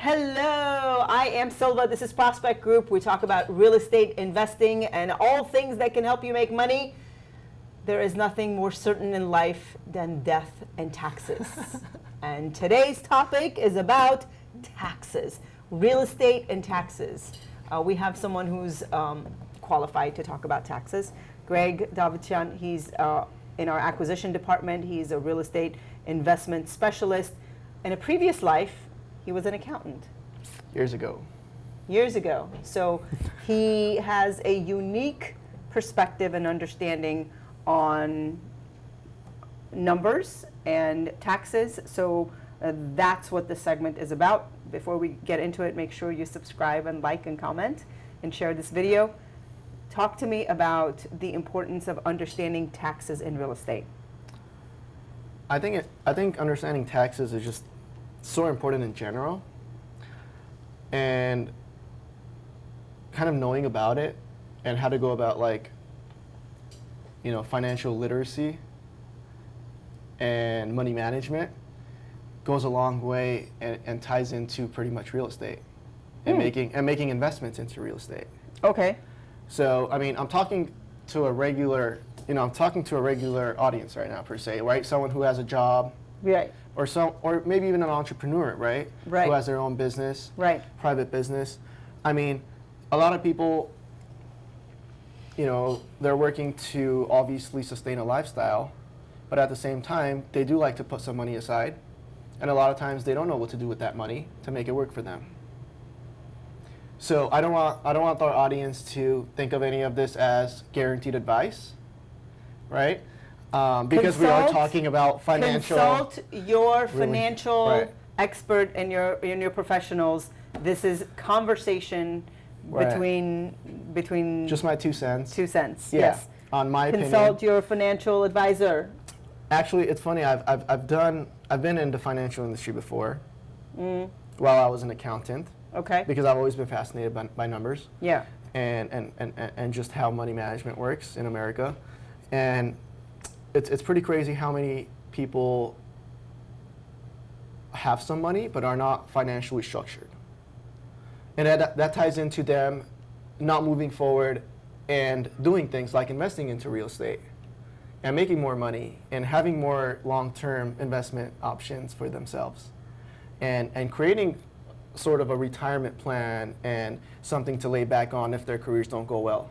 Hello, I am Silva. This is Prospect Group. We talk about real estate investing and all things that can help you make money. There is nothing more certain in life than death and taxes. And today's topic is about taxes, real estate and taxes. We have someone who's qualified to talk about taxes. Greg Davidjian, he's in our acquisition department. He's a real estate investment specialist. In a previous life, he was an accountant. Years ago. So he has a unique perspective and understanding on numbers and taxes. So that's what this segment is about. Before we get into it, make sure you subscribe and like and comment and share this video. Talk to me about the importance of understanding taxes in real estate. I think understanding taxes is just so important in general, and kind of knowing about it and how to go about, like, financial literacy and money management goes a long way and ties into pretty much real estate and making investments into real estate. Okay. So, I mean, I'm talking to a regular audience right now, per se, right? Someone who has a job. Right. Or maybe even an entrepreneur, right? Right. Who has their own business. Right. Private business. I mean, a lot of people, they're working to obviously sustain a lifestyle, but at the same time, they do like to put some money aside. And a lot of times they don't know what to do with that money to make it work for them. So I don't want our audience to think of any of this as guaranteed advice, right? Because we are talking about financial. Consult your financial expert and your professionals. This is conversation between. Just my 2 cents. 2 cents. Yeah, yes. On my opinion. Consult your financial advisor. Actually, it's funny. I've been in the financial industry before. While I was an accountant. Okay. Because I've always been fascinated by numbers. Yeah. And just how money management works in America, and it's pretty crazy how many people have some money but are not financially structured. And that ties into them not moving forward and doing things like investing into real estate and making more money and having more long-term investment options for themselves and creating sort of a retirement plan and something to lay back on if their careers don't go well.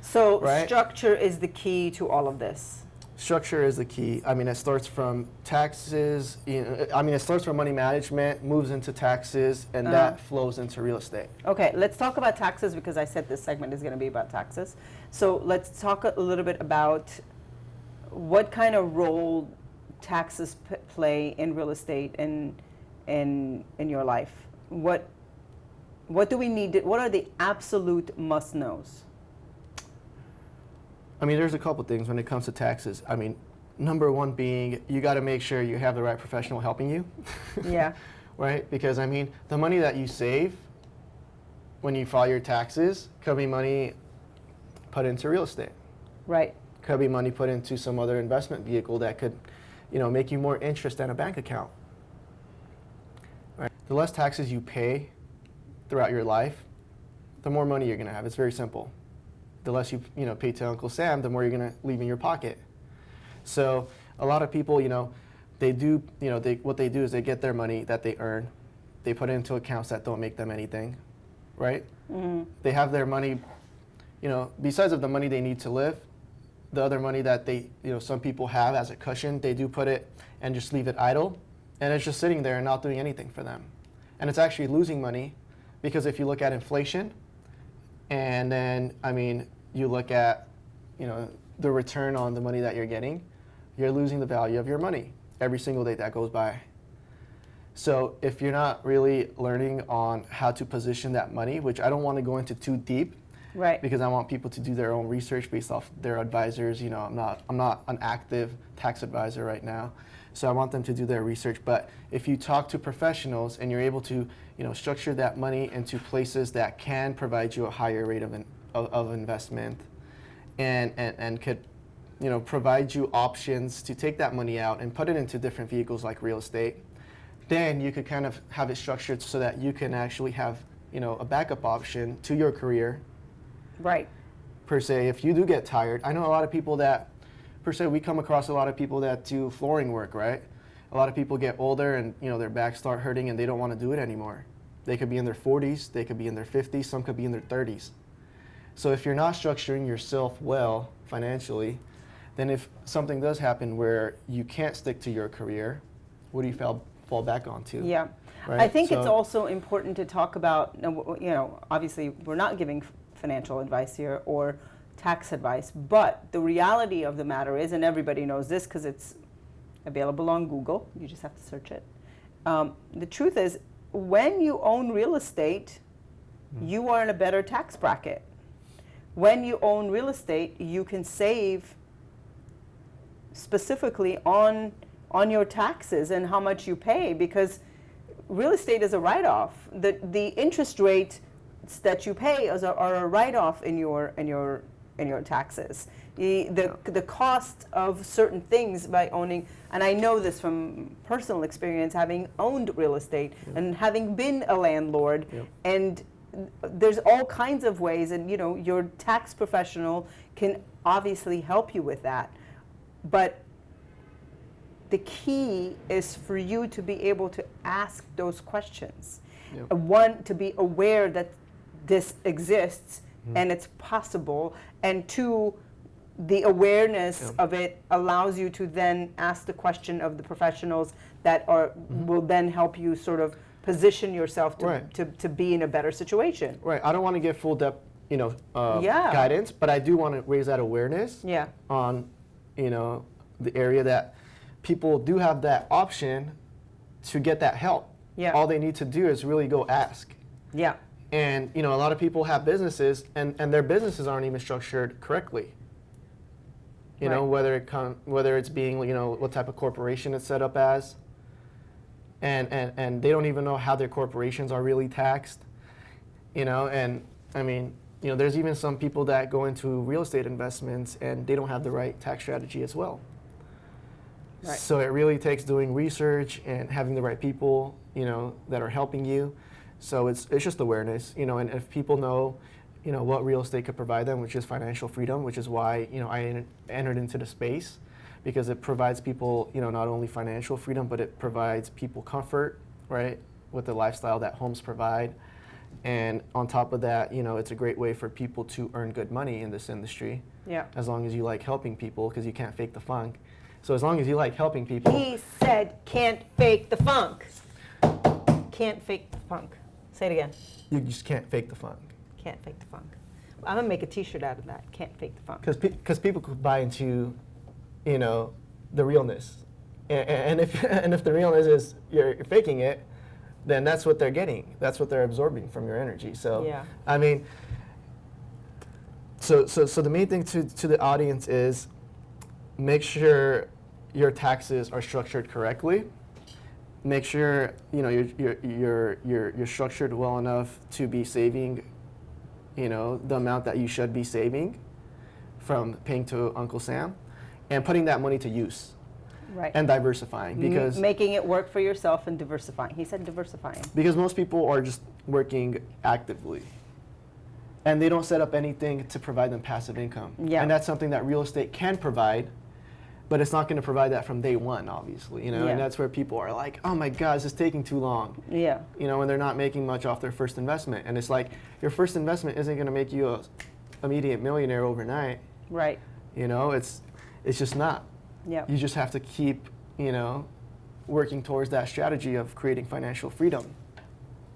So structure is the key to all of this. Structure is the key. I mean, it starts from taxes. It starts from money management, moves into taxes, and that flows into real estate. Okay, let's talk about taxes because I said this segment is going to be about taxes. So let's talk a little bit about what kind of role taxes play in real estate and in your life. What do we need? What are the absolute must-knows? I mean, there's a couple things when it comes to taxes. I mean, number one being you got to make sure you have the right professional helping you. Yeah. Right? Because, I mean, the money that you save when you file your taxes could be money put into real estate. Right. Could be money put into some other investment vehicle that could, make you more interest than a bank account. Right? The less taxes you pay throughout your life, the more money you're going to have. It's very simple. The less you pay to Uncle Sam, the more you're going to leave in your pocket. So a lot of people, what they do is they get their money that they earn, they put it into accounts that don't make them anything, right? Mm-hmm. They have their money, besides of the money they need to live, the other money that they, some people have as a cushion, they do put it and just leave it idle, and it's just sitting there and not doing anything for them. And it's actually losing money because if you look at inflation, and then, you look at, the return on the money that you're getting, you're losing the value of your money every single day that goes by. So if you're not really learning on how to position that money, which I don't want to go into too deep, right? Because I want people to do their own research based off their advisors. I'm not an active tax advisor right now, so I want them to do their research. But if you talk to professionals and you're able to, structure that money into places that can provide you a higher rate of investment, and could, provide you options to take that money out and put it into different vehicles like real estate, then you could kind of have it structured so that you can actually have, a backup option to your career. Right. Per se, if you do get tired. I know a lot of people that, per se, we come across a lot of people that do flooring work, right? A lot of people get older and, their backs start hurting and they don't want to do it anymore. They could be in their 40s, they could be in their 50s, some could be in their 30s. So if you're not structuring yourself well financially, then if something does happen where you can't stick to your career, what do you fall back onto? Yeah. Right? I think it's also important to talk about, obviously we're not giving financial advice here or tax advice, but the reality of the matter is, and everybody knows this because it's available on Google, you just have to search it. The truth is, when you own real estate, you are in a better tax bracket. When you own real estate, you can save specifically on your taxes and how much you pay, because real estate is a write-off. The interest rates that you pay are a write-off in your taxes. The cost of certain things by owning, and I know this from personal experience, having owned real estate and having been a landlord, and there's all kinds of ways, and your tax professional can obviously help you with that. But the key is for you to be able to ask those questions. One, to be aware that this exists and it's possible, and two, the awareness of it allows you to then ask the question of the professionals that will then help you sort of position yourself to be in a better situation. Right. I don't want to give full depth, guidance, but I do want to raise that awareness on, the area that people do have that option to get that help. All they need to do is really go ask. And, a lot of people have businesses and their businesses aren't even structured correctly. Whether it's being, what type of corporation it's set up as. And they don't even know how their corporations are really taxed. And I mean, there's even some people that go into real estate investments and they don't have the right tax strategy as well. So it really takes doing research and having the right people, that are helping you. So it's just awareness, and if people know, what real estate could provide them, which is financial freedom, which is why, I entered into the space, because it provides people, not only financial freedom, but it provides people comfort, right, with the lifestyle that homes provide. And on top of that, it's a great way for people to earn good money in this industry. As long as you like helping people, because you can't fake the funk. So as long as you like helping people. He said, can't fake the funk. Can't fake the funk. Say it again. You just can't fake the funk. Can't fake the funk. I'm gonna make a T-shirt out of that. Can't fake the funk. Because people could buy into, the realness, and if the realness is you're faking it, then that's what they're getting. That's what they're absorbing from your energy. So I mean, so the main thing to the audience is make sure your taxes are structured correctly. Make sure you're structured well enough to be saving, the amount that you should be saving from paying to Uncle Sam, and putting that money to use. And diversifying, because making it work for yourself and diversifying. He said diversifying. Because most people are just working actively, and they don't set up anything to provide them passive income. And that's something that real estate can provide. But it's not going to provide that from day one, obviously, and that's where people are like, oh my God, this is taking too long. And they're not making much off their first investment. And it's like, your first investment isn't going to make you a immediate millionaire overnight. It's just not. You just have to keep, working towards that strategy of creating financial freedom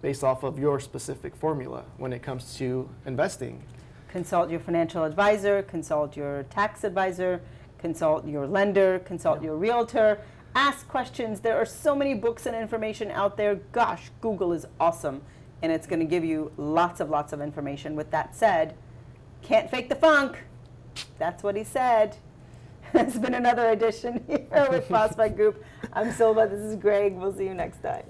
based off of your specific formula when it comes to investing. Consult your financial advisor, consult your tax advisor, consult your lender, consult your realtor, ask questions. There are so many books and information out there. Gosh, Google is awesome, and it's going to give you lots of information. With that said, can't fake the funk. That's what he said. It's been another edition here with Prospect Group. I'm Silva. This is Greg. We'll see you next time.